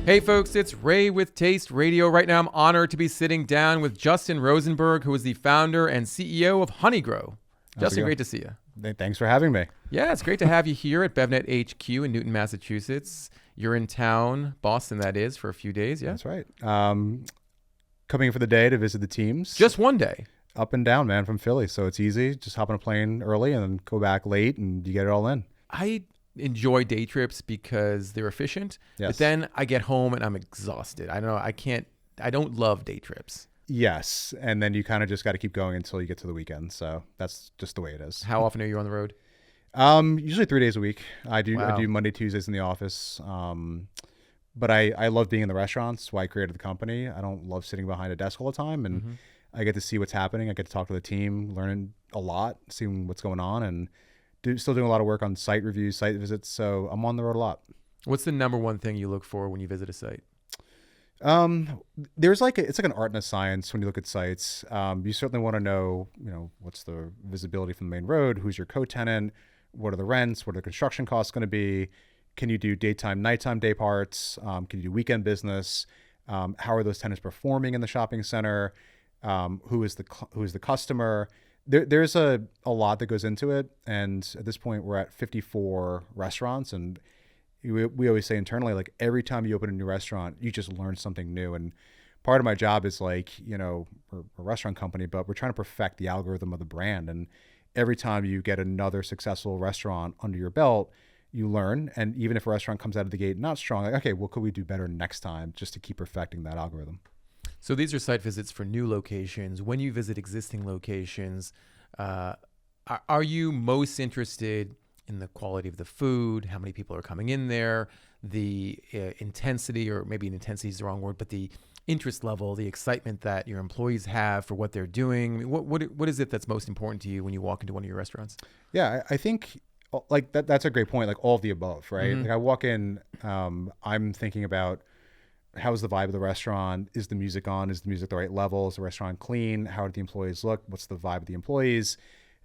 Hey folks, it's Ray with Taste Radio. Right now I'm honored to be sitting down with Justin Rosenberg, who is the founder and CEO of Honeygrow. Justin, great to see you. Thanks for having me. Yeah, it's great to have you here at BevNet HQ in Newton, Massachusetts. You're in town, Boston that is, for a few days, yeah? That's right. Coming in for the day to visit the teams. Just one day. Up and down, man, from Philly. So it's easy. Just hop on a plane early and then go back late and you get it all in. I enjoy day trips because they're efficient, Yes. but then I get home and I'm exhausted. I don't know, I don't love day trips. Yes. And then you kind of just got to keep going until you get to the weekend. So that's just the way it is. How often are you on the road? Usually 3 days a week. I do Monday, Tuesdays in the office. But I love being in the restaurants. That's why I created the company. I don't love sitting behind a desk all the time. And I get to see what's happening. I get to talk to the team, learning a lot, seeing what's going on, and still doing a lot of work on site reviews, site visits. So I'm on the road a lot. What's the number one thing you look for when you visit a site? There's it's like an art and a science when you look at sites. You certainly want to know, what's the visibility from the main road, who's your co-tenant, what are the rents, what are the construction costs going to be, can you do daytime, nighttime day parts, can you do weekend business, how are those tenants performing in the shopping center, who is the customer. There's a lot that goes into it, and at this point we're at 54 restaurants, and we always say internally, like, every time you open a new restaurant, you just learn something new. And part of my job is we're a restaurant company, but we're trying to perfect the algorithm of the brand. And every time you get another successful restaurant under your belt, you learn. And even if a restaurant comes out of the gate not strong, like, okay, what could we do better next time, just to keep perfecting that algorithm? So these are site visits for new locations. When you visit existing locations, are you most interested in the quality of the food, how many people are coming in there, the intensity, or maybe intensity is the wrong word, but the interest level, the excitement that your employees have for what they're doing? I mean, what is it that's most important to you when you walk into one of your restaurants? Yeah, I think like that's a great point. Like, all of the above, right? Like, I walk in, I'm thinking about, how's the vibe of the restaurant? Is the music on? Is the music the right level? Is the restaurant clean? How do the employees look? What's the vibe of the employees?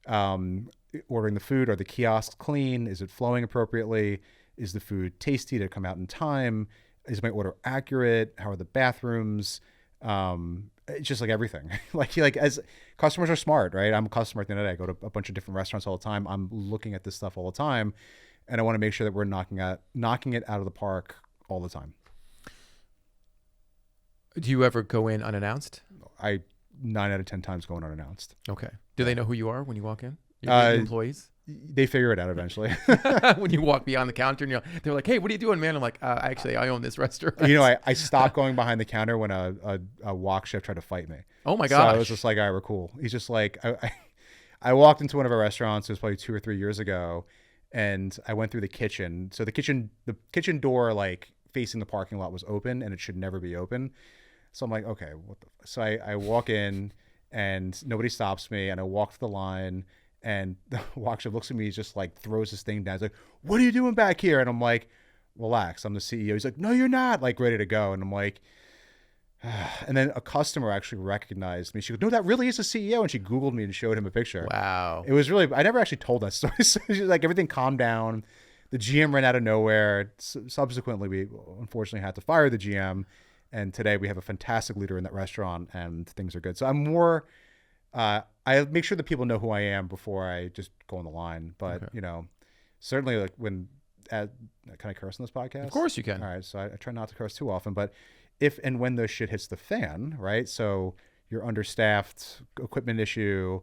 Ordering the food, are the kiosks clean? Is it flowing appropriately? Is the food tasty to come out in time? Is my order accurate? How are the bathrooms? It's just like everything. like as customers are smart, right? I'm a customer at the end of the day. I go to a bunch of different restaurants all the time. I'm looking at this stuff all the time, and I want to make sure that we're knocking it out of the park all the time. Do you ever go in unannounced? 9 out of 10 times going unannounced. Okay. Do they know who you are when you walk in? Your employees? They figure it out eventually. When you walk beyond the counter and they're like, hey, what are you doing, man? I'm like, actually, I own this restaurant. I stopped going behind the counter when a wok chef tried to fight me. Oh my gosh. So I was just like, all right, we're cool. He's just like, I walked into one of our restaurants, it was probably 2 or 3 years ago, and I went through the kitchen. So the kitchen door, like, facing the parking lot was open, and it should never be open. So I'm like, okay, so I walk in and nobody stops me, and I walk to the line, and the wok chef looks at me, he's just like, throws his thing down. He's like, what are you doing back here? And I'm like, relax, I'm the CEO. He's like, no, you're not, like, ready to go. And I'm like, and then a customer actually recognized me. She goes, no, that really is the CEO. And she Googled me and showed him a picture. Wow. It was really, I never actually told that story. So she's like, everything calmed down. The GM ran out of nowhere. Subsequently, we unfortunately had to fire the GM. And today we have a fantastic leader in that restaurant, and things are good. So I'm more, I make sure that people know who I am before I just go on the line. But, Okay. Certainly, like, can I curse on this podcast? Of course you can. All right. So I try not to curse too often. But if and when the shit hits the fan, right? So you're understaffed, equipment issue,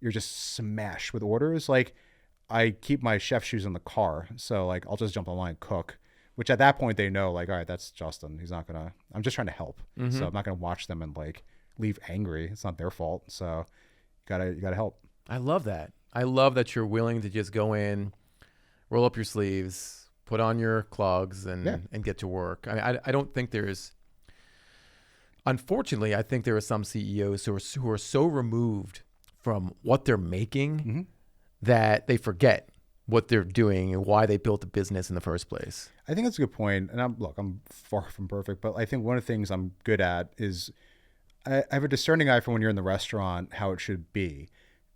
you're just smashed with orders. Like, I keep my chef shoes in the car. So, like, I'll just jump on the line and cook. Which at that point they know, like, all right, that's Justin. He's not gonna. I'm just trying to help, so I'm not gonna watch them and, like, leave angry. It's not their fault. So you gotta help. I love that. I love that you're willing to just go in, roll up your sleeves, put on your clogs, and get to work. I mean, I don't think there's. Unfortunately, I think there are some CEOs who are so removed from what they're making that they forget what they're doing and why they built the business in the first place. I think that's a good point. And I'm far from perfect, but I think one of the things I'm good at is I have a discerning eye for when you're in the restaurant, how it should be.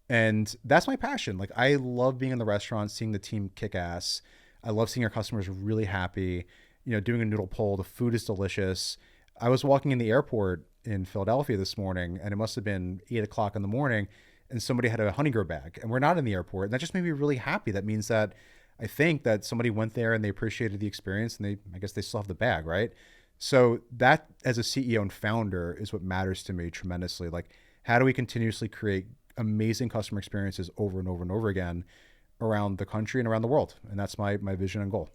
And that's my passion. Like, I love being in the restaurant, seeing the team kick ass. I love seeing our customers really happy. doing a noodle pull. The food is delicious. I was walking in the airport in Philadelphia this morning, and it must have been 8 o'clock in the morning, and somebody had a Honeygrow bag, and we're not in the airport. And that just made me really happy. That means that I think that somebody went there and they appreciated the experience, and I guess they still have the bag, right? So that, as a CEO and founder, is what matters to me tremendously. Like, how do we continuously create amazing customer experiences over and over and over again around the country and around the world? And that's my vision and goal.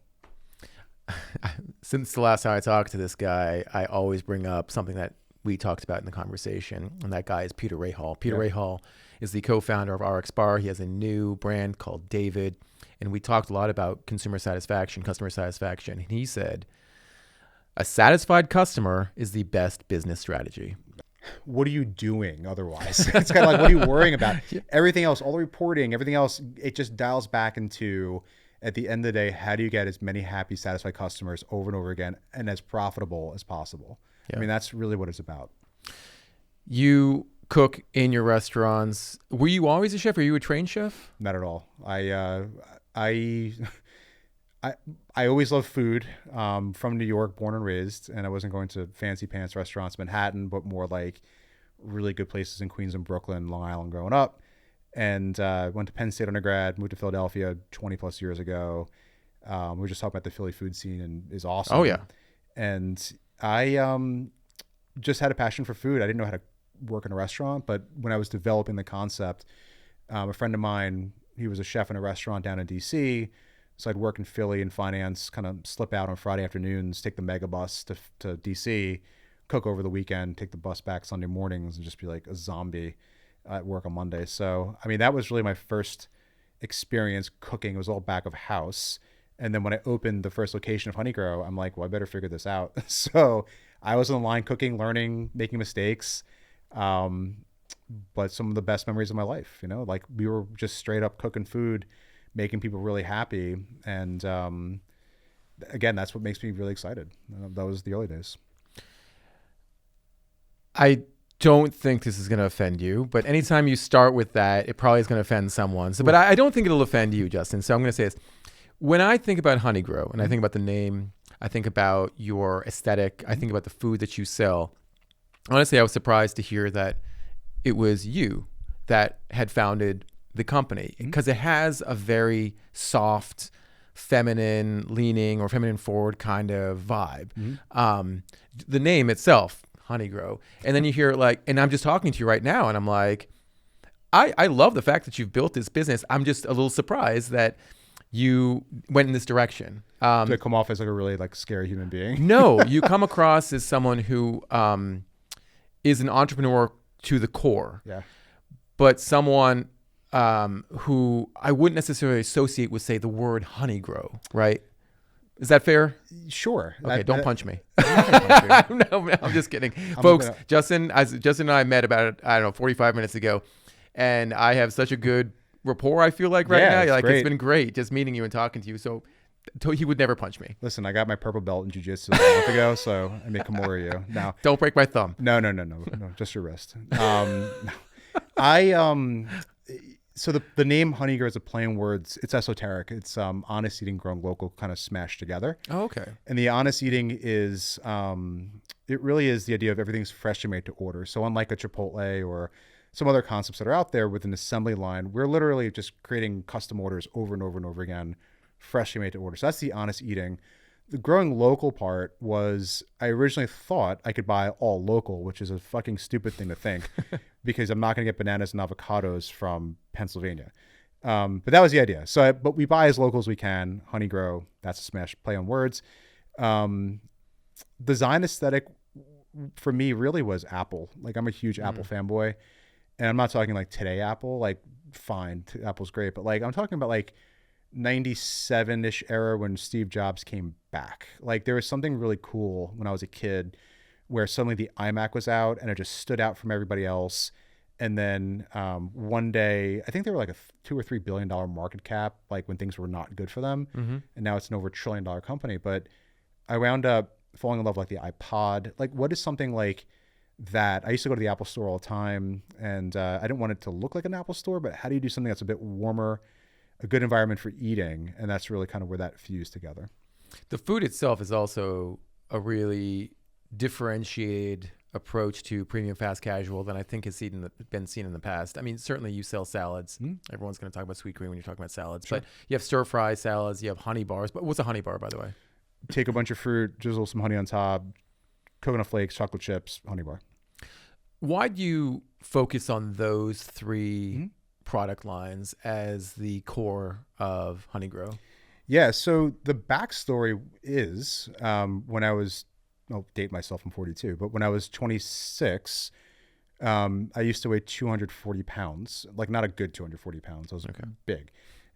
Since the last time I talked to this guy, I always bring up something that we talked about in the conversation, and that guy is Peter Rahal. Peter Rahal is the co-founder of RX Bar. He has a new brand called David, and we talked a lot about consumer satisfaction, customer satisfaction. And he said, a satisfied customer is the best business strategy. What are you doing otherwise? It's kind of like, what are you worrying about? Everything else, all the reporting, everything else, it just dials back into, at the end of the day, how do you get as many happy, satisfied customers over and over again and as profitable as possible? Yeah. I mean, that's really what it's about. You cook in your restaurants. Were you always a chef? Are you a trained chef? Not at all. I always loved food. From New York, born and raised, and I wasn't going to fancy pants restaurants in Manhattan, but more like really good places in Queens and Brooklyn, Long Island growing up. And went to Penn State undergrad, moved to Philadelphia 20 plus years ago. We were just talking about the Philly food scene, and is awesome. Oh yeah. And I just had a passion for food. I didn't know how to work in a restaurant, but when I was developing the concept, a friend of mine, he was a chef in a restaurant down in DC. So I'd work in Philly in finance, kind of slip out on Friday afternoons, take the mega bus to DC, cook over the weekend, take the bus back Sunday mornings, and just be like a zombie at work on Monday. So, I mean, that was really my first experience cooking. It was all back of house. And then when I opened the first location of Honeygrow, I'm like, well, I better figure this out. So I was in the line cooking, learning, making mistakes. But some of the best memories of my life, like we were just straight up cooking food, making people really happy. And again, that's what makes me really excited. That was the early days. I don't think this is going to offend you, but anytime you start with that, it probably is going to offend someone. So, but I don't think it'll offend you, Justin. So I'm going to say this. When I think about Honeygrow and I think about the name, I think about your aesthetic, I think about the food that you sell. Honestly, I was surprised to hear that it was you that had founded the company, because it has a very soft, feminine leaning or feminine forward kind of vibe. The name itself, Honeygrow, and then you hear and I'm just talking to you right now, and I'm like, I love the fact that you've built this business. I'm just a little surprised that you went in this direction. Do I come off as like a really scary human being? No, you come across as someone who is an entrepreneur to the core. Yeah. But someone who I wouldn't necessarily associate with, say, the word Honeygrow, right? Is that fair? Sure. Okay, don't punch me. I'm No, I'm just kidding. Folks, Justin and I met about, 45 minutes ago, and I have such a good rapport, I feel like, right now. It's been great just meeting you and talking to you. So he would never punch me. Listen, I got my purple belt in jiu-jitsu a month ago, so I make more of you. Now, don't break my thumb. No, just your wrist. So the name Honeygrow is a play on words. It's esoteric. It's honest eating grown local kind of smashed together. Oh, okay. And the honest eating is, it really is the idea of everything's freshly made to order. So unlike a Chipotle or some other concepts that are out there with an assembly line, we're literally just creating custom orders over and over and over again, freshly made to order. So that's the honest eating. The growing local part was, I originally thought I could buy all local, which is a fucking stupid thing to think because I'm not going to get bananas and avocados from Pennsylvania. But that was the idea. But we buy as local as we can. Honeygrow, that's a smash play on words. Design aesthetic for me really was Apple. I'm a huge Apple fanboy, and I'm not talking today Apple, fine, Apple's great. But I'm talking about 97-ish era when Steve Jobs came back. There was something really cool when I was a kid where suddenly the iMac was out and it just stood out from everybody else. And then one day, I think they were a $2 or $3 billion market cap, when things were not good for them. And now it's an over $1 trillion company. But I wound up falling in love with the iPod. What is something like that? I used to go to the Apple store all the time, and I didn't want it to look like an Apple store, but how do you do something that's a bit warmer, a good environment for eating? And that's really kind of where that fused together. The food itself is also a really differentiated approach to premium fast casual than I think has been seen in the past. I mean, certainly you sell salads. Everyone's going to talk about sweet green when you're talking about salads, Sure. but you have stir fry salads, you have honey bars. But what's a honey bar, by the way? Take a bunch of fruit, drizzle some honey on top, coconut flakes, chocolate chips, honey bar. Why do you focus on those three product lines as the core of Honeygrow? Yeah, so the backstory is when I was, I'll date myself, I'm 42, but when I was 26, I used to weigh 240 pounds, like not a good 240 pounds. I was big.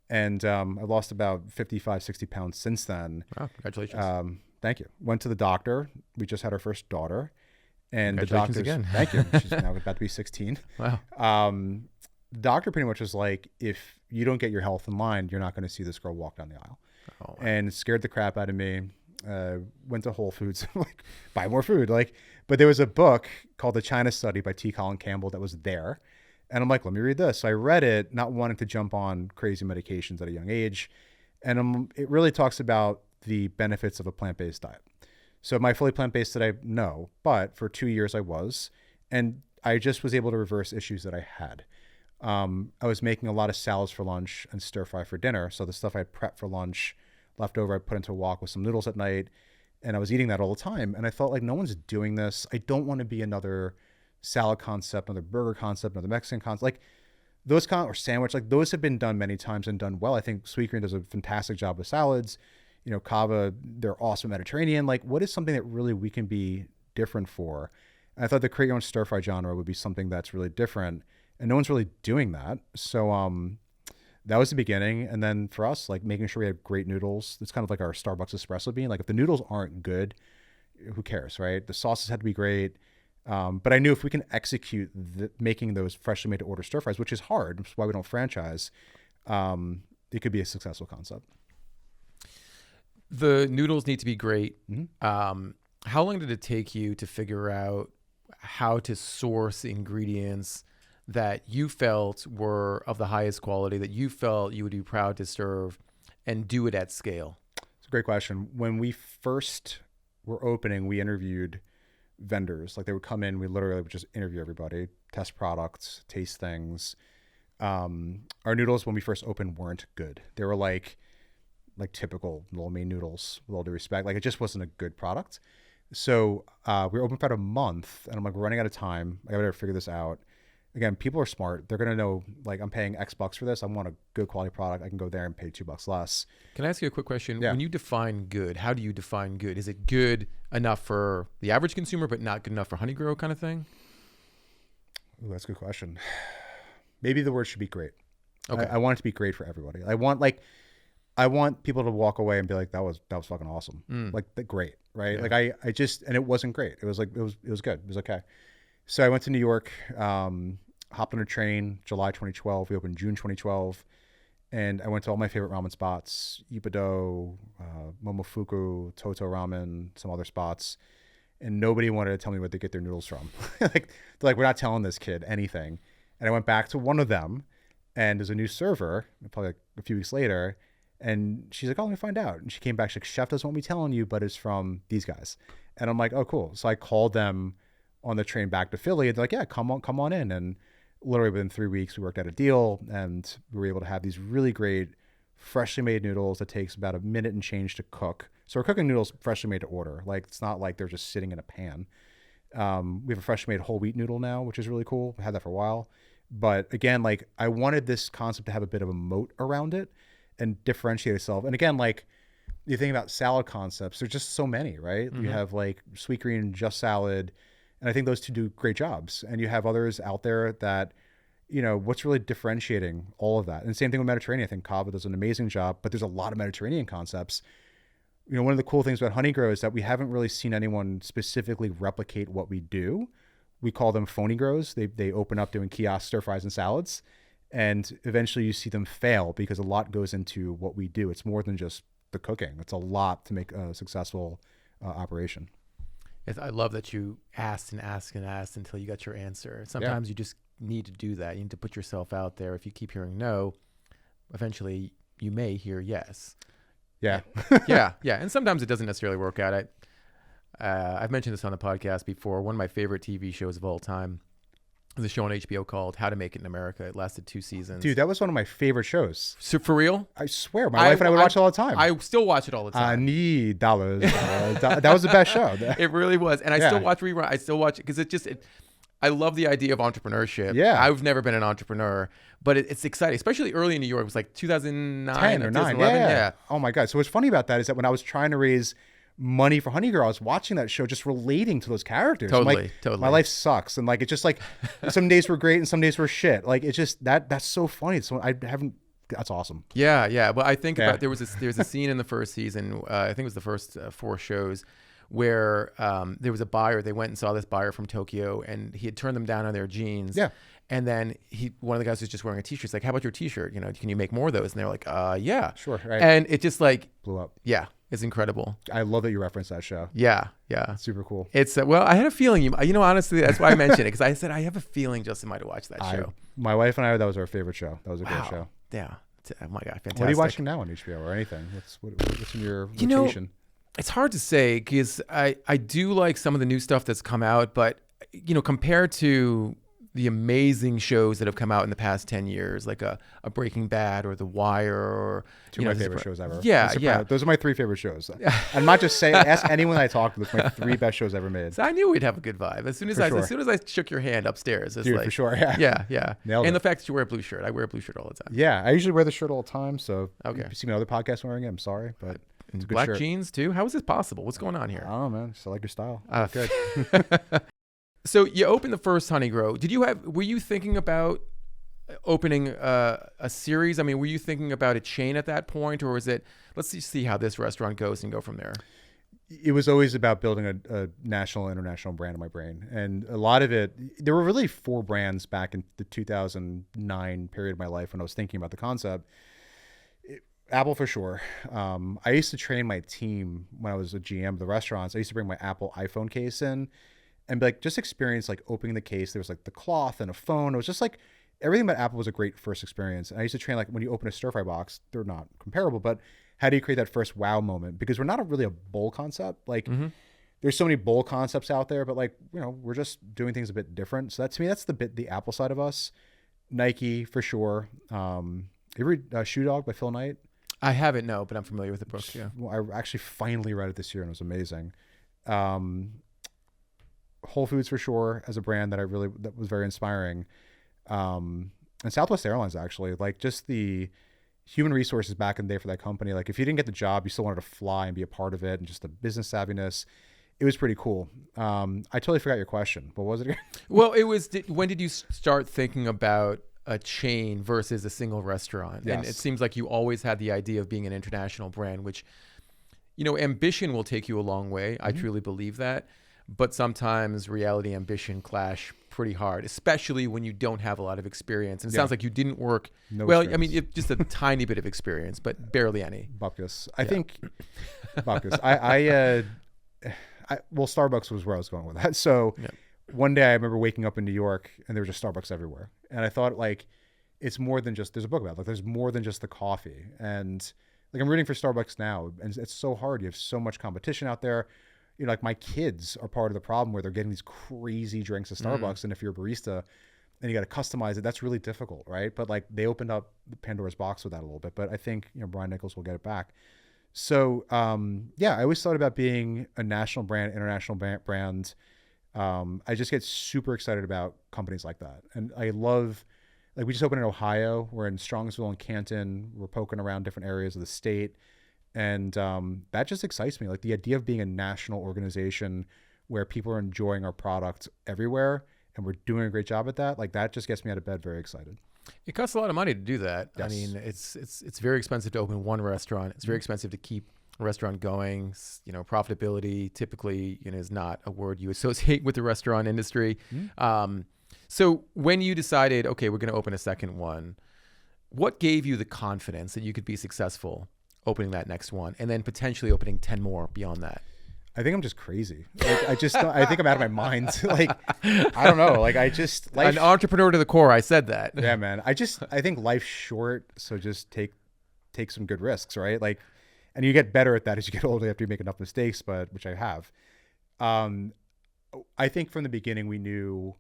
And I've lost about 55, 60 pounds since then. Wow, congratulations. Thank you. Went to the doctor. We just had our first daughter. And the Congratulations doctor's, again. Thank you. She's now about to be 16. Wow. The doctor pretty much was like, if you don't get your health in line, you're not going to see this girl walk down the aisle. Oh, wow. And it scared the crap out of me. Went to Whole Foods, like, buy more food. Like, but there was a book called The China Study by T. Colin Campbell that was there. And I'm like, let me read this. So I read it, not wanting to jump on crazy medications at a young age. And it really talks about the benefits of a plant-based diet. So am I fully plant-based today? No. But for 2 years I was. And I just was able to reverse issues that I had. I was making a lot of salads for lunch and stir fry for dinner. So the stuff I prepped for lunch, leftover, I put into a wok with some noodles at night. And I was eating that all the time. And I felt like no one's doing this. I don't want to be another salad concept, another burger concept, another Mexican concept. Like those or sandwich, like those have been done many times and done well. I think Sweet Green does a fantastic job with salads. You know, Cava, they're awesome Mediterranean. Like what is something that really we can be different for? And I thought the create your own stir fry genre would be something that's really different. And no one's really doing that. So that was the beginning. And then for us, like making sure we had great noodles. It's kind of like our Starbucks espresso bean. Like if the noodles aren't good, who cares, right? The sauces had to be great. But I knew if we can execute making those freshly made to order stir fries, which is hard, which is why we don't franchise, it could be a successful concept. The noodles need to be great. How long did it take you to figure out how to source ingredients that you felt were of the highest quality, that you felt you would be proud to serve, and do it at scale? It's a great question. When we first were opening, we interviewed vendors. Like they would come in, we literally would just interview everybody, test products, taste things. Our noodles when we first opened weren't good. They were like typical lo mein noodles, with all due respect. Like it just wasn't a good product. So we were open for about a month, and I'm like, we're running out of time. I gotta figure this out. Again, people are smart. They're gonna know, like, I'm paying X bucks for this. I want a good quality product. I can go there and pay $2 less. Can I ask you a quick question? Yeah. When you define good, how do you define good? Is it good enough for the average consumer, but not good enough for Honeygrow kind of thing? Ooh, that's a good question. Maybe the word should be great. Okay. I want it to be great for everybody. I want people to walk away and be like, that was fucking awesome. Like great, right? Yeah. Like I just, and it wasn't great. It was like, it was good. It was okay. So I went to New York, hopped on a train, July 2012. We opened June 2012. And I went to all my favorite ramen spots, Ippudo, Momofuku, Toto Ramen, some other spots. And nobody wanted to tell me where they get their noodles from. They're like, we're not telling this kid anything. And I went back to one of them, and there's a new server, probably like a few weeks later. And she's like, oh, let me find out. And she came back, she's like, chef doesn't want me telling you, but it's from these guys. And I'm like, oh, cool. So I called them on the train back to Philly. And they're like, yeah, come on in. And literally within 3 weeks, we worked out a deal, and we were able to have these really great freshly made noodles that takes about a minute and change to cook. So we're cooking noodles freshly made to order. Like it's not like they're just sitting in a pan. We have a freshly made whole wheat noodle now, which is really cool. We had that for a while. But again, like I wanted this concept to have a bit of a moat around it and differentiate itself. And again, like you think about salad concepts, there's just so many, right? You have like Sweet Green, Just Salad, and I think those two do great jobs. And you have others out there that, you know, what's really differentiating all of that? And same thing with Mediterranean. I think Cava does an amazing job, but there's a lot of Mediterranean concepts. You know, one of the cool things about Honeygrow is that we haven't really seen anyone specifically replicate what we do. We call them phony grows. They open up doing kiosk stir fries and salads. And eventually you see them fail because a lot goes into what we do. It's more than just the cooking. It's a lot to make a successful operation. I love that you asked and asked and asked until you got your answer. Sometimes you just need to do that. You need to put yourself out there. If you keep hearing no, eventually you may hear yes. Yeah. Yeah. And sometimes it doesn't necessarily work out. I've mentioned this on the podcast before. One of my favorite TV shows of all time is a show on HBO called How to Make It in America. It lasted 2 seasons. Dude, that was one of my favorite shows. So for real? I swear, my wife and I would watch it all the time. I still watch it all the time. I need dollars. That was the best show. It really was. And I still watch rerun. I still watch it because I love the idea of entrepreneurship. Yeah. I've never been an entrepreneur, but it's exciting, especially early in New York. It was like 2009 10 or 9. 2011. Yeah. Oh my God. So what's funny about that is that when I was trying to raise money for Honeygrow, I was watching that show just relating to those characters. Totally, I'm like, totally. My life sucks. And like, it's just like some days were great and some days were shit. Like, it's just that's so funny. So that's awesome. Yeah. But I think about there's a scene in the first season. I think it was the first 4 shows where there was a buyer. They went and saw this buyer from Tokyo, and he had turned them down on their jeans. Yeah. And then one of the guys was just wearing a t-shirt. He's like, how about your t-shirt? Can you make more of those? And they're like, yeah. Sure. Right. And it just like blew up. Yeah. It's incredible. I love that you referenced that show. Yeah. Super cool. It's well, I had a feeling honestly, that's why I mentioned it, because I said I have a feeling Justin might have watched that show. My wife and I, that was our favorite show. That was a great show. Yeah. Oh my God, fantastic. What are you watching now on HBO or anything? What's in your rotation? It's hard to say because I do like some of the new stuff that's come out, but compared to the amazing shows that have come out in the past 10 years, like a Breaking Bad or The Wire, or two of my favorite shows ever. Yeah. Those are my 3 favorite shows. I'm not just saying. Ask anyone I talk to. It's my 3 best shows ever made. So I knew we'd have a good vibe as soon as I shook your hand upstairs. It's for sure. Yeah. Nailed and it. the fact that you wear a blue shirt, I wear a blue shirt all the time. Yeah, I usually wear the shirt all the time. So okay. If you see me on other podcasts wearing it, I'm sorry, but it's a good black shirt. Jeans too. How is this possible? What's going on here? I don't know, man. Just like your style. Good. So you opened the first Honeygrow. Were you thinking about opening a series? I mean, were you thinking about a chain at that point, or was it, let's just see how this restaurant goes and go from there? It was always about building a national, international brand in my brain. And a lot of it, there were really 4 brands back in the 2009 period of my life when I was thinking about the concept. Apple for sure. I used to train my team when I was a GM of the restaurants. I used to bring my Apple iPhone case in and be like, just experience like opening the case. There was like the cloth and a phone. It was just like everything about Apple was a great first experience. And I used to train like when you open a stir fry box, they're not comparable, but how do you create that first wow moment? Because we're not really a bowl concept. Like there's so many bowl concepts out there, but like, we're just doing things a bit different. So that to me, that's the Apple side of us. Nike for sure. You read Shoe Dog by Phil Knight? I haven't, no, but I'm familiar with the book. Yeah. Well, I actually finally read it this year and it was amazing. Whole Foods for sure as a brand that was very inspiring. And Southwest Airlines actually, like just the human resources back in the day for that company. Like if you didn't get the job, you still wanted to fly and be a part of it, and just the business savviness. It was pretty cool. I totally forgot your question. What was it again? Well, it was, when did you start thinking about a chain versus a single restaurant? Yes. And it seems like you always had the idea of being an international brand, which, ambition will take you a long way. I truly believe that. But sometimes reality and ambition clash pretty hard, especially when you don't have a lot of experience. And it sounds like you didn't work. I mean, just a tiny bit of experience, but barely any. Bupkis. I think Bupkis. Well, Starbucks was where I was going with that. So one day I remember waking up in New York and there was just Starbucks everywhere. And I thought like, it's more than just, there's a book about it. Like there's more than just the coffee. And like I'm rooting for Starbucks now, and it's so hard. You have so much competition out there. Like my kids are part of the problem where they're getting these crazy drinks at Starbucks. And if you're a barista and you got to customize it, that's really difficult, right? But like they opened up Pandora's box with that a little bit, but I think, Brian Nichols will get it back. So, I always thought about being a national brand, international brand. I just get super excited about companies like that. And I love, like we just opened in Ohio. We're in Strongsville and Canton. We're poking around different areas of the state. And that just excites me. Like the idea of being a national organization where people are enjoying our product everywhere and we're doing a great job at that, like that just gets me out of bed very excited. It costs a lot of money to do that. Yes. I mean, it's very expensive to open one restaurant. It's very expensive to keep a restaurant going. Profitability typically is not a word you associate with the restaurant industry. So when you decided, okay, we're going to open a second one, what gave you the confidence that you could be successful opening that next one and then potentially opening 10 more beyond that? I think I'm just crazy. Like, I think I'm out of my mind. Like, I don't know. Like an entrepreneur to the core. I said that. Yeah, man. I think life's short. So just take some good risks, right? Like, And you get better at that as you get older after you make enough mistakes, but which I have. I think from the beginning, we knew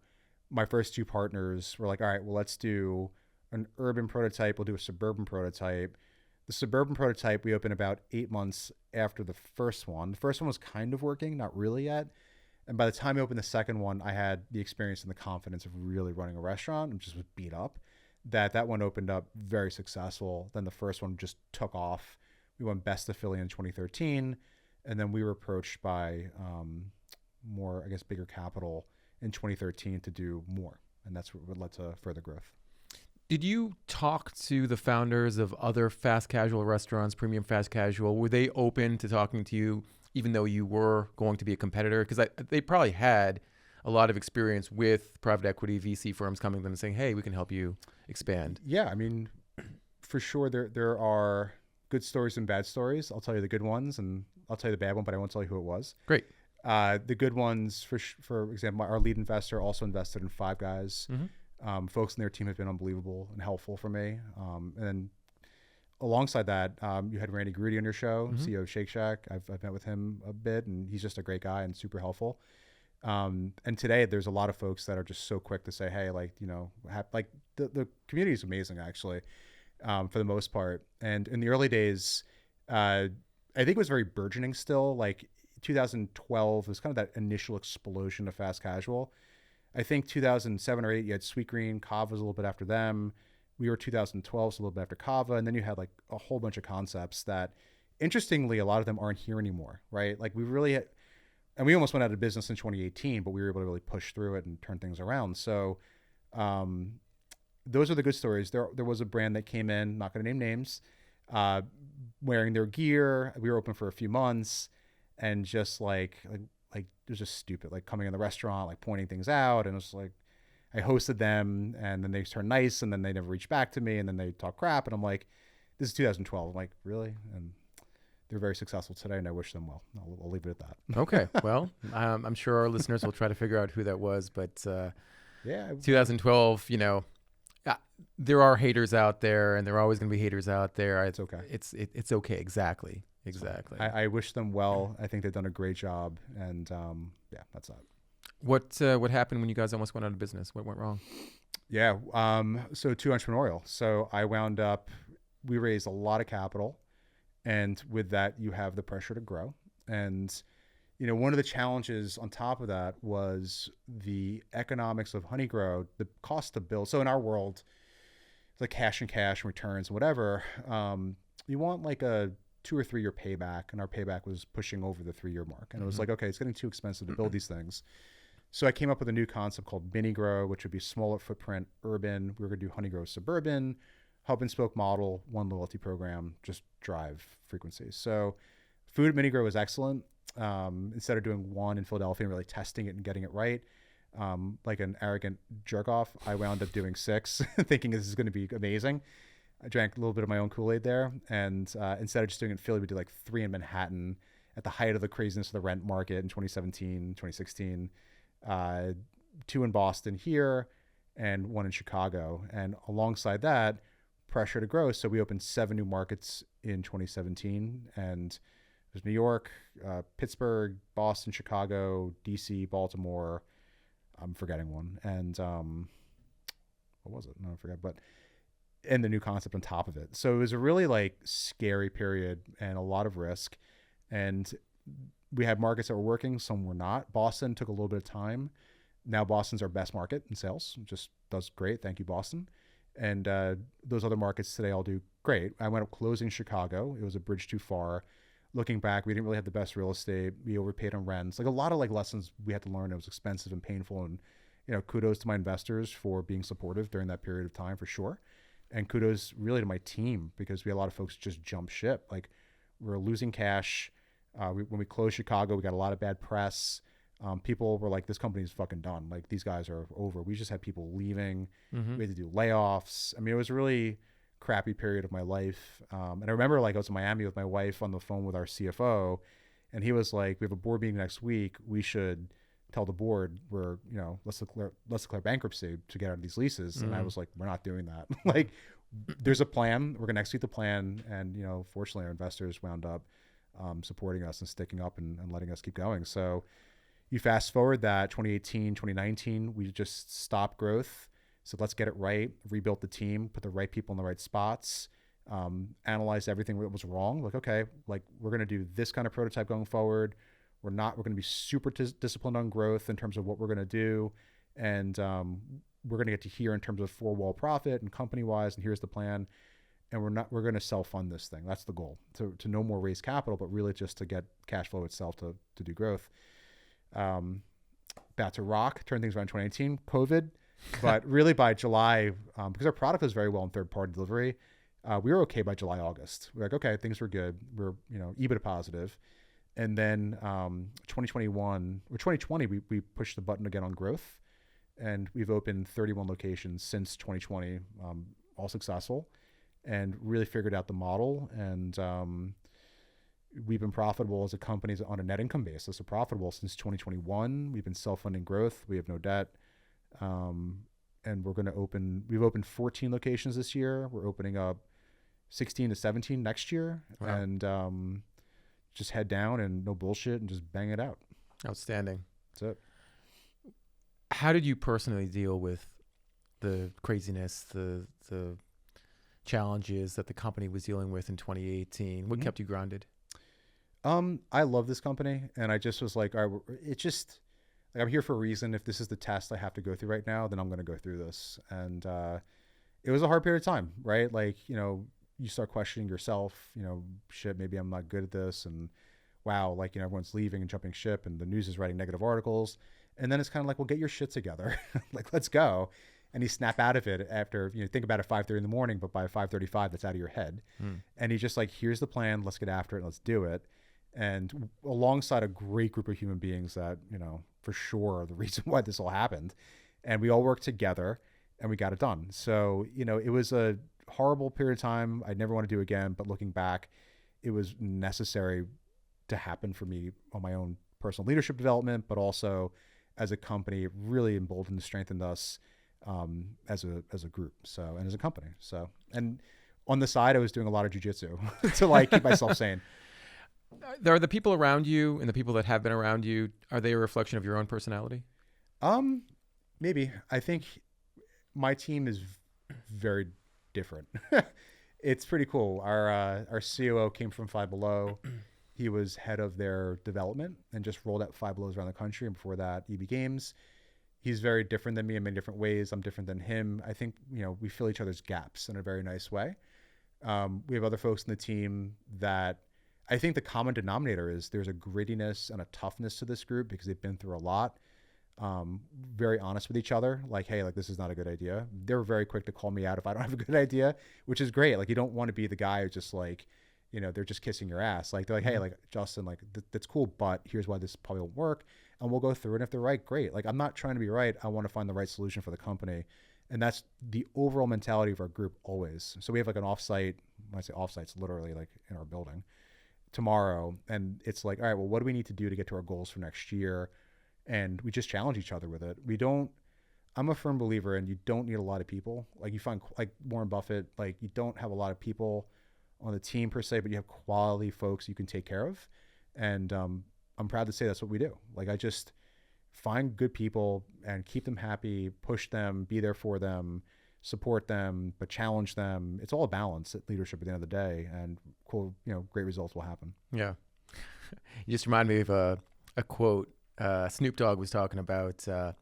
my first two partners were like, all right, well, let's do an urban prototype. We'll do a suburban prototype. The suburban prototype, we opened about 8 months after the first one. The first one was kind of working, not really yet. And by the time I opened the second one, I had the experience and the confidence of really running a restaurant and just was beat up. That one opened up very successful. Then the first one just took off. We won Best of Philly in 2013. And then we were approached by more, I guess, bigger capital in 2013 to do more. And that's what led to further growth. Did you talk to the founders of other fast casual restaurants, premium fast casual? Were they open to talking to you, even though you were going to be a competitor? Because they probably had a lot of experience with private equity VC firms coming to them and saying, hey, we can help you expand. Yeah, I mean, for sure, there are good stories and bad stories. I'll tell you the good ones, and I'll tell you the bad one, but I won't tell you who it was. Great. The good ones, for example, our lead investor also invested in Five Guys. Folks in their team have been unbelievable and helpful for me. And then alongside that, you had Randy Grudy on your show, CEO of Shake Shack. I've met with him a bit, and he's just a great guy and super helpful. And today there's a lot of folks that are just so quick to say, hey, like, you know, like the community is amazing, actually, for the most part. And in the early days, I think it was very burgeoning still. Like 2012 was kind of that initial explosion of fast casual. I think 2007 or 8, you had Sweet Green. Kava was a little bit after them. We were 2012, so a little bit after Kava. And then you had like a whole bunch of concepts that, interestingly, a lot of them aren't here anymore, right? Like we really had, and we almost went out of business in 2018, but we were able to really push through it and turn things around. So those are the good stories. There was a brand that came in, not going to name names, wearing their gear. We were open for a few months, and just like it was just stupid, like coming in the restaurant, like pointing things out. And it was like, I hosted them, and then they turned nice, and then they never reached back to me, and then they talk crap. And I'm like, this is 2012. I'm like, really? And they're very successful today, and I wish them well. I'll leave it at that. Okay. Well, I'm sure our listeners will try to figure out who that was, but yeah, 2012, you know, there are haters out there, and there are always going to be haters out there. It's okay. It's okay. Exactly. I wish them well. I think they've done a great job, and yeah, that's that. What happened when you guys almost went out of business? What went wrong? Yeah, so too entrepreneurial. So I wound up, we raised a lot of capital, and with that, you have the pressure to grow. And you know, one of the challenges on top of that was the economics of Honeygrow, the cost to build. So in our world, it's like cash and returns, whatever. You want like a 2 or 3 year payback, and our payback was pushing over the 3-year mark. And it was like, okay, it's getting too expensive to build these things. So I came up with a new concept called Honeygrow, which would be smaller footprint, urban. We were going to do Honeygrow suburban, hub and spoke model, one loyalty program, just drive frequency. So food at Honeygrow was excellent. Instead of doing one in Philadelphia and really testing it and getting it right, like an arrogant jerk off, I wound up doing 6, thinking this is going to be amazing. I drank a little bit of my own Kool-Aid there. And instead of just doing it in Philly, we did like 3 in Manhattan at the height of the craziness of the rent market in 2017, 2016, 2 in Boston here, and 1 in Chicago. And alongside that, pressure to grow. So we opened 7 new markets in 2017. And there's New York, Pittsburgh, Boston, Chicago, DC, Baltimore. I'm forgetting one. And what was it? No, I forgot. But and the new concept on top of it. So it was a really like scary period and a lot of risk. And we had markets that were working, some were not. Boston took a little bit of time. Now Boston's our best market in sales. Just does great. Thank you, Boston. And those other markets today all do great. I wound up closing Chicago. It was a bridge too far. Looking back, we didn't really have the best real estate. We overpaid on rents. Like a lot of like lessons we had to learn. It was expensive and painful. And you know, kudos to my investors for being supportive during that period of time, for sure. And kudos really to my team, because we had a lot of folks just jump ship. Like we were losing cash. When we closed Chicago, we got a lot of bad press. People were like, this company's fucking done. Like these guys are over. We just had people leaving. We had to do layoffs. I mean, it was a really crappy period of my life. And I remember like I was in Miami with my wife on the phone with our CFO, and he was like, we have a board meeting next week. We should tell the board let's declare bankruptcy to get out of these leases. And I was like, we're not doing that. Like there's a plan. We're going to execute the plan. And, fortunately, our investors wound up supporting us and sticking up and letting us keep going. So you fast forward that 2018, 2019, we just stopped growth. So let's get it right, rebuilt the team, put the right people in the right spots, analyzed everything that was wrong. Like, okay, like we're going to do this kind of prototype going forward. We're going to be super disciplined on growth in terms of what we're going to do. And we're going to get to here in terms of 4-wall profit and company wise. And here's the plan. And we're going to self-fund this thing. That's the goal, to no more raise capital, but really just to get cash flow itself to do growth. About to rock, turn things around in 2019, COVID. But really by July, because our product was very well in third-party delivery, we were okay by July, August. We're like, okay, things were good. We're, EBITDA positive. And then 2020, we pushed the button again on growth. And we've opened 31 locations since 2020, all successful, and really figured out the model. And we've been profitable as a company on a net income basis, so profitable since 2021. We've been self-funding growth. We have no debt. And we've opened 14 locations this year. We're opening up 16 to 17 next year. Wow. And just head down and no bullshit and just bang it out. Outstanding. That's it. How did you personally deal with the craziness, the challenges that the company was dealing with in 2018? What kept you grounded? I love this company, and I just was like, all right, I'm here for a reason. If this is the test I have to go through right now, then I'm going to go through this. And it was a hard period of time, right? Like, you start questioning yourself, shit, maybe I'm not good at this. And wow, like, everyone's leaving and jumping ship and the news is writing negative articles. And then it's kind of like, well, get your shit together. Like, let's go. And you snap out of it after, think about it 5:30 in the morning, but by 5:35, that's out of your head. And he's just like, here's the plan. Let's get after it. Let's do it. And alongside a great group of human beings that, for sure are the reason why this all happened. And we all worked together and we got it done. So, it was a horrible period of time. I'd never want to do again, but looking back, it was necessary to happen for me on my own personal leadership development, but also as a company. It really emboldened and strengthened us as a group. So, and as a company. So, and on the side, I was doing a lot of jujitsu to like keep myself sane. Are the people around you and the people that have been around you, are they a reflection of your own personality? Maybe. I think my team is very different. It's pretty cool. Our COO came from Five Below. He was head of their development and just rolled out Five Belows around the country. And before that, EB Games. He's very different than me in many different ways. I'm different than him. I think, we fill each other's gaps in a very nice way. We have other folks in the team that I think the common denominator is there's a grittiness and a toughness to this group because they've been through a lot. Very honest with each other. Like, hey, like, this is not a good idea. They're very quick to call me out if I don't have a good idea, which is great. Like, you don't want to be the guy who's just like, they're just kissing your ass. Like, they're like, hey, like, Justin, like, that's cool, but here's why this probably won't work. And we'll go through it. And if they're right, great. Like, I'm not trying to be right. I want to find the right solution for the company. And that's the overall mentality of our group always. So we have like an offsite. When I say offsite, it's literally like in our building tomorrow. And it's like, all right, well, what do we need to do to get to our goals for next year? And we just challenge each other with it. I'm a firm believer in you don't need a lot of people. Like, you find like Warren Buffett, like, you don't have a lot of people on the team per se, but you have quality folks you can take care of. And I'm proud to say that's what we do. Like, I just find good people and keep them happy, push them, be there for them, support them, but challenge them. It's all a balance at leadership at the end of the day, and cool, great results will happen. Yeah. You just remind me of a quote. Snoop Dogg was talking about a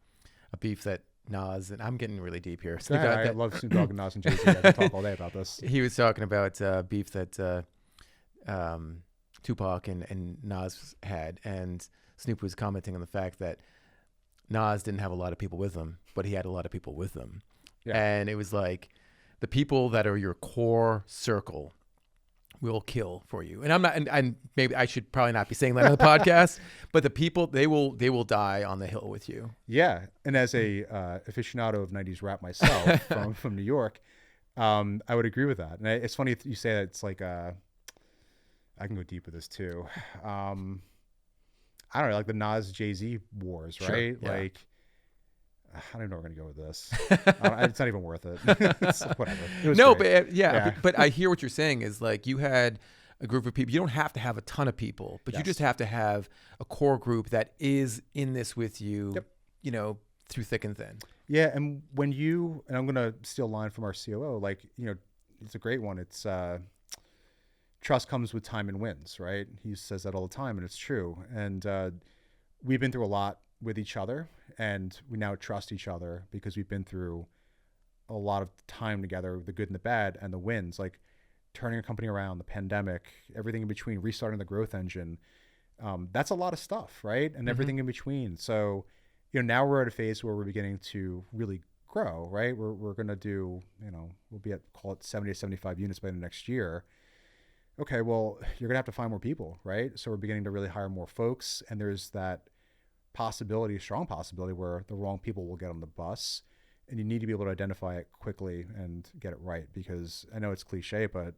beef that Nas, and I'm getting really deep here. I love Snoop Dogg and Nas and Jay-Z. I can talk all day about this. He was talking about beef that Tupac and Nas had, and Snoop was commenting on the fact that Nas didn't have a lot of people with him, but he had a lot of people with him. Yeah. And it was like, the people that are your core circle will kill for you. And I'm not, and maybe I should probably not be saying that on the podcast, but the people, they will die on the hill with you. Yeah. And as a aficionado of 90s rap myself from New York, I would agree with that. And it's funny you say that. It's like, I can go deep with this too. I don't know, like the Nas Jay-Z wars, right? Sure, yeah. Like, I don't know where we're going to go with this. It's not even worth it. It's whatever. It was No, great. but Yeah. but I hear what you're saying is like you had a group of people. You don't have to have a ton of people, but you Yes. just have to have a core group that is in this with you, Yep. you know, through thick and thin. Yeah. And when you, and I'm going to steal a line from our COO, like, you know, it's a great one. It's trust comes with time and wins, right? He says that all the time, and it's true. And we've been through a lot with each other, and we now trust each other because we've been through a lot of time together, the good and the bad and the wins, like turning a company around, the pandemic, everything in between, restarting the growth engine. That's a lot of stuff, right? And everything in between. So, you know, now we're at a phase where we're beginning to really grow, right? We're going to do, you know, we'll be at, call it 70 to 75 units by the next year. Okay, well, you're going to have to find more people, right? So we're beginning to really hire more folks. And there's that possibility, strong possibility, where the wrong people will get on the bus. And you need to be able to identify it quickly and get it right, because I know it's cliche, but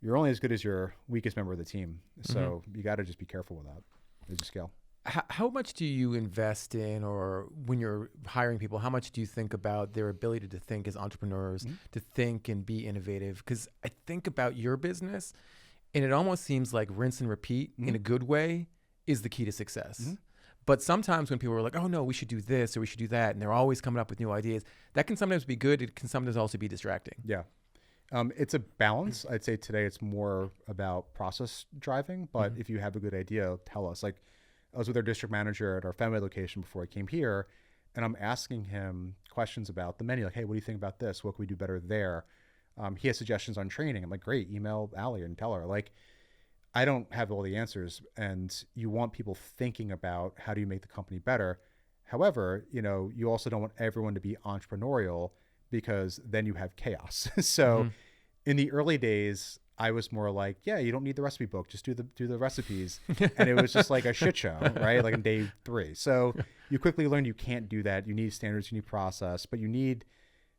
you're only as good as your weakest member of the team. So you got to just be careful with that as you scale. How much do you invest in, or when you're hiring people, how much do you think about their ability to think as entrepreneurs, to think and be innovative? Because I think about your business, and it almost seems like rinse and repeat in a good way is the key to success. But sometimes when people are like, oh no, we should do this or we should do that, and they're always coming up with new ideas, that can sometimes be good. It can sometimes also be distracting. Yeah. It's a balance. I'd say today it's more about process driving, but if you have a good idea, tell us. Like, I was with our district manager at our Fenway location before I came here, and I'm asking him questions about the menu. Like, hey, what do you think about this? What can we do better there? He has suggestions on training. I'm like, great, email Allie and tell her. Like, I don't have all the answers, and you want people thinking about how do you make the company better. However, you know, you also don't want everyone to be entrepreneurial, because then you have chaos. So in the early days, I was more like, yeah, you don't need the recipe book, just do the recipes. And it was just like a shit show, right? Like in day 3. So you quickly learn you can't do that. You need standards, you need process, but you need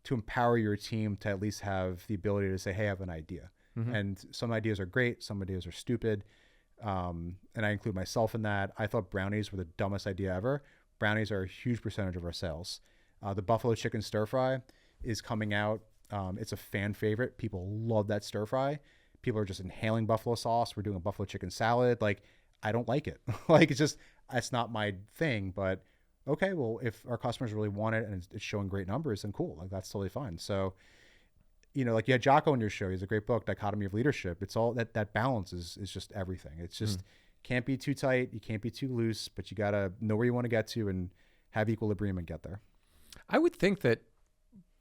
to empower your team to at least have the ability to say, hey, I have an idea. And some ideas are great, some ideas are stupid. And I include myself in that. I thought brownies were the dumbest idea ever. Brownies are a huge percentage of our sales. The buffalo chicken stir fry is coming out. It's a fan favorite. People love that stir fry. People are just inhaling buffalo sauce. We're doing a buffalo chicken salad. Like, I don't like it. Like, it's not my thing, but okay, well, if our customers really want it and it's showing great numbers, then cool. Like, that's totally fine. So, you know, like you had Jocko in your show. He has a great book, Dichotomy of Leadership. It's all that balance is just everything. It's just can't be too tight. You can't be too loose, but you got to know where you want to get to and have equilibrium and get there. I would think that,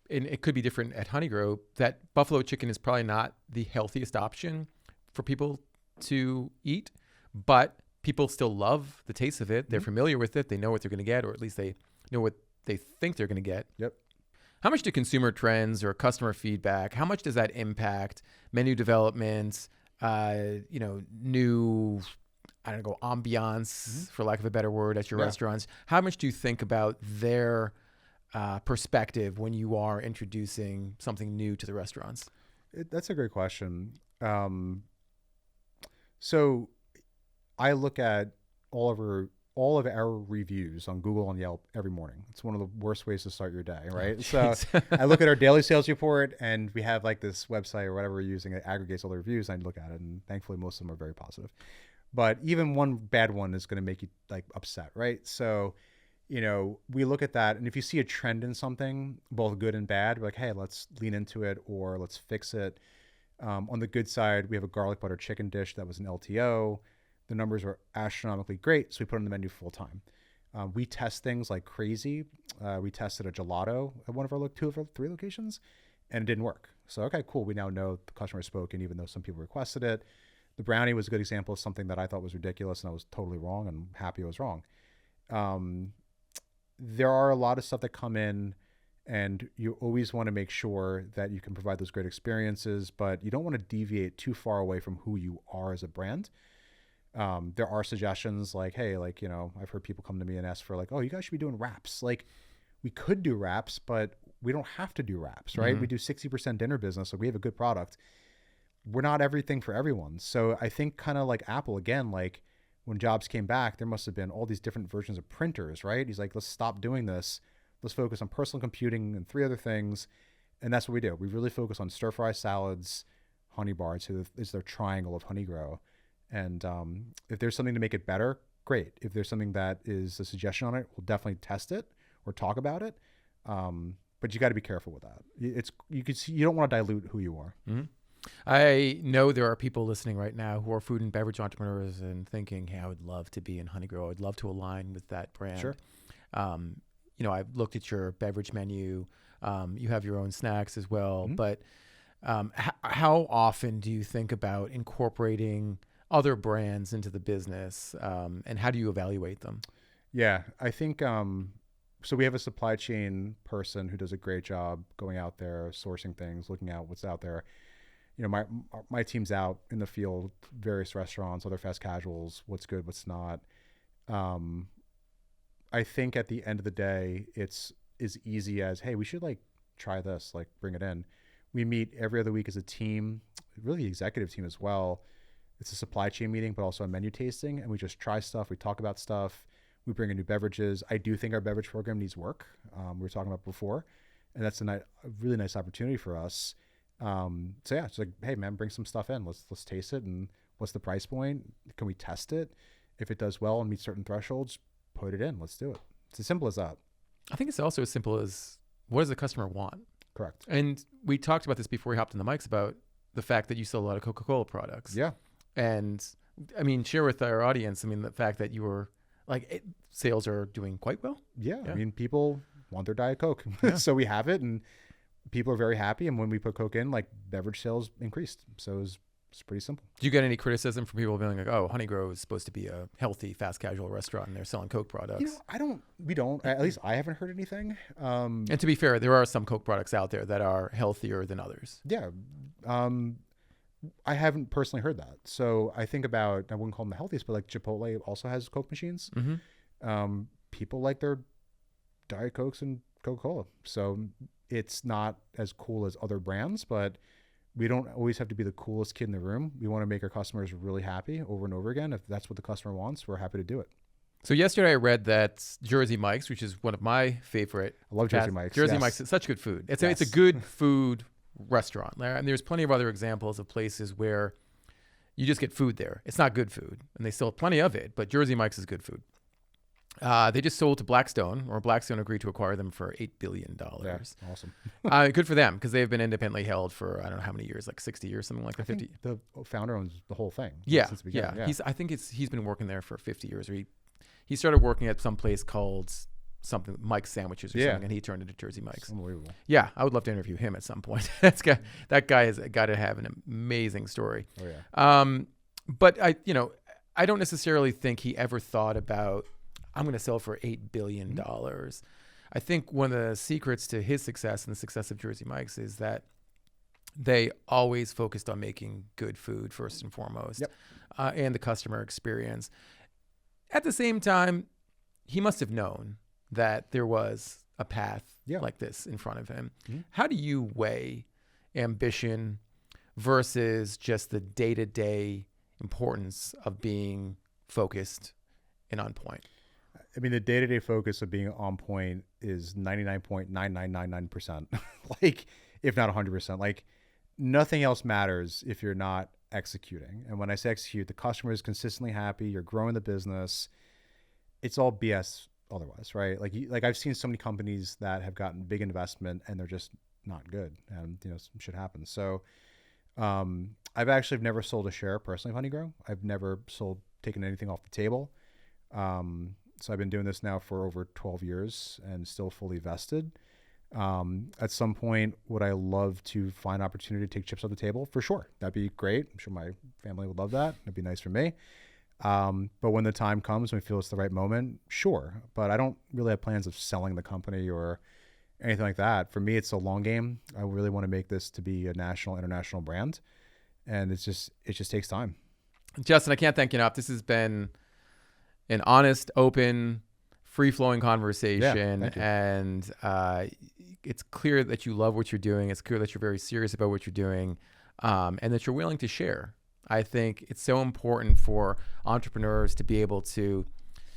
and it could be different at Honeygrow, that buffalo chicken is probably not the healthiest option for people to eat, but people still love the taste of it. They're familiar with it. They know what they're going to get, or at least they know what they think they're going to get. Yep. How much do consumer trends or customer feedback, how much does that impact menu development, you know, new, I don't know, ambiance, for lack of a better word, at your restaurants? How much do you think about their perspective when you are introducing something new to the restaurants? That's a great question. So I look at all of our reviews on Google and Yelp every morning. It's one of the worst ways to start your day, right? So I look at our daily sales report, and we have like this website or whatever we're using that aggregates all the reviews. And I look at it, and thankfully most of them are very positive. But even one bad one is going to make you like upset, right? So, you know, we look at that, and if you see a trend in something, both good and bad, we're like, hey, let's lean into it or let's fix it. On the good side, we have a garlic butter chicken dish that was an LTO. The numbers are astronomically great, so we put it on the menu full time. We test things like crazy. We tested a gelato at one of our 2 of our 3 locations, and it didn't work. So, okay, cool. We now know the customer has spoken, even though some people requested it. The brownie was a good example of something that I thought was ridiculous, and I was totally wrong, and I'm happy I was wrong. There are a lot of stuff that come in, and you always want to make sure that you can provide those great experiences, but you don't want to deviate too far away from who you are as a brand. There are suggestions like, hey, like, you know, I've heard people come to me and ask for like, oh, you guys should be doing wraps. Like, we could do wraps, but we don't have to do wraps, right? We do 60% dinner business, so we have a good product. We're not everything for everyone. So I think kind of like Apple again, like when Jobs came back, there must have been all these different versions of printers, right? He's like, let's stop doing this. Let's focus on personal computing and 3 other things. And that's what we do. We really focus on stir fry salads, honey bars, so is their triangle of Honeygrow. And if there's something to make it better, great. If there's something that is a suggestion on it, we'll definitely test it or talk about it. But you got to be careful with that. You don't want to dilute who you are. Mm-hmm. I know there are people listening right now who are food and beverage entrepreneurs and thinking, hey, I would love to be in Honeygrow. I'd love to align with that brand. Sure. I've looked at your beverage menu. You have your own snacks as well. Mm-hmm. But how often do you think about incorporating other brands into the business? And how do you evaluate them? Yeah, I think so we have a supply chain person who does a great job going out there, sourcing things, looking at what's out there. My team's out in the field, various restaurants, other fast casuals, what's good, what's not. I think at the end of the day, it's as easy as, hey, we should try this, bring it in. We meet every other week as a team, really the executive team as well. It's a supply chain meeting, but also a menu tasting, and we just try stuff. We talk about stuff. We bring in new beverages. I do think our beverage program needs work. We were talking about before, and that's a really nice opportunity for us. So yeah, it's hey man, bring some stuff in. Let's taste it. And what's the price point? Can we test it? If it does well and meets certain thresholds, put it in. Let's do it. It's as simple as that. I think it's also as simple as, what does the customer want? Correct. And we talked about this before we hopped on the mics about the fact that you sell a lot of Coca-Cola products. Yeah. And share with our audience, the fact that you were sales are doing quite well. Yeah. People want their Diet Coke. Yeah. So we have it and people are very happy. And when we put Coke in, beverage sales increased. So it's pretty simple. Do you get any criticism from people being like, oh, Honeygrow is supposed to be a healthy, fast casual restaurant and they're selling Coke products? We don't, at least I haven't heard anything. And to be fair, there are some Coke products out there that are healthier than others. Yeah. I haven't personally heard that. So I think about, I wouldn't call them the healthiest, but Chipotle also has Coke machines. Mm-hmm. People like their Diet Cokes and Coca-Cola. So it's not as cool as other brands, but we don't always have to be the coolest kid in the room. We want to make our customers really happy over and over again. If that's what the customer wants, we're happy to do it. So yesterday I read that Jersey Mike's, which is one of my favorite. I love Jersey Mike's. Jersey Mike's is such good food. It's a good food restaurant. And there's plenty of other examples of places where you just get food there. It's not good food, and they still have plenty of it, but Jersey Mike's is good food. They just sold to Blackstone, or Blackstone agreed to acquire them for $8 billion. Yeah, awesome. Good for them, because they've been independently held for, I don't know how many years, 60 years, something like that. 50. The founder owns the whole thing. Yeah, since the beginning. yeah. I think he's been working there for 50 years. Or he started working at some place called something Mike's Sandwiches or something, and he turned into Jersey Mike's. Unbelievable. Yeah, I would love to interview him at some point. That guy has got to have an amazing story. Oh yeah. But I don't necessarily think he ever thought about, I'm going to sell for $8 billion. Mm-hmm. I think one of the secrets to his success and the success of Jersey Mike's is that they always focused on making good food first and foremost, yep. And the customer experience. At the same time, he must have known that there was a path like this in front of him. Mm-hmm. How do you weigh ambition versus just the day-to-day importance of being focused and on point? The day-to-day focus of being on point is 99.9999%, if not 100%. Nothing else matters if you're not executing. And when I say execute, the customer is consistently happy, you're growing the business. It's all BS otherwise, right? I've seen so many companies that have gotten big investment and they're just not good, and some shit happens. So I've actually never sold a share personally of Honeygrow. I've never taken anything off the table. So I've been doing this now for over 12 years and still fully vested. At some point, would I love to find an opportunity to take chips off the table? For sure. That'd be great. I'm sure my family would love that. It'd be nice for me. But when the time comes, when we feel it's the right moment, sure. But I don't really have plans of selling the company or anything like that. For me, it's a long game. I really want to make this to be a national, international brand. And it just takes time. Justin, I can't thank you enough. This has been an honest, open, free-flowing conversation. Yeah, and it's clear that you love what you're doing. It's clear that you're very serious about what you're doing, and that you're willing to share. I think it's so important for entrepreneurs to be able to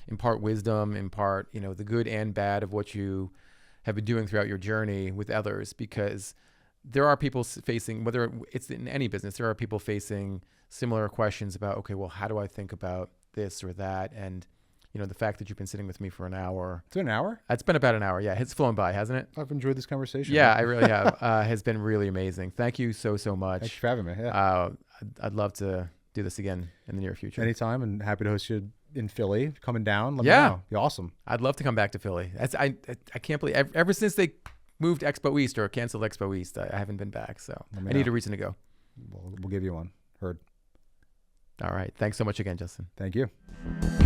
impart wisdom, impart the good and bad of what you have been doing throughout your journey with others, because there are people facing, whether it's in any business, there are people facing similar questions about, okay, well, how do I think about this or that? And, you know, the fact that you've been sitting with me for an hour. It's been an hour? It's been about an hour. Yeah. It's flown by, hasn't it? I've enjoyed this conversation. Yeah, I really have. Has been really amazing. Thank you so much. Thanks for having me. Yeah. I'd love to do this again in the near future. Anytime, and happy to host you in Philly. Coming down, let me Yeah. know. Be awesome. I'd love to come back to Philly. I can't believe, ever since they moved Expo East or canceled Expo East, I haven't been back. So I need a reason to go. We'll give you one. Heard. All right. Thanks so much again, Justin. Thank you.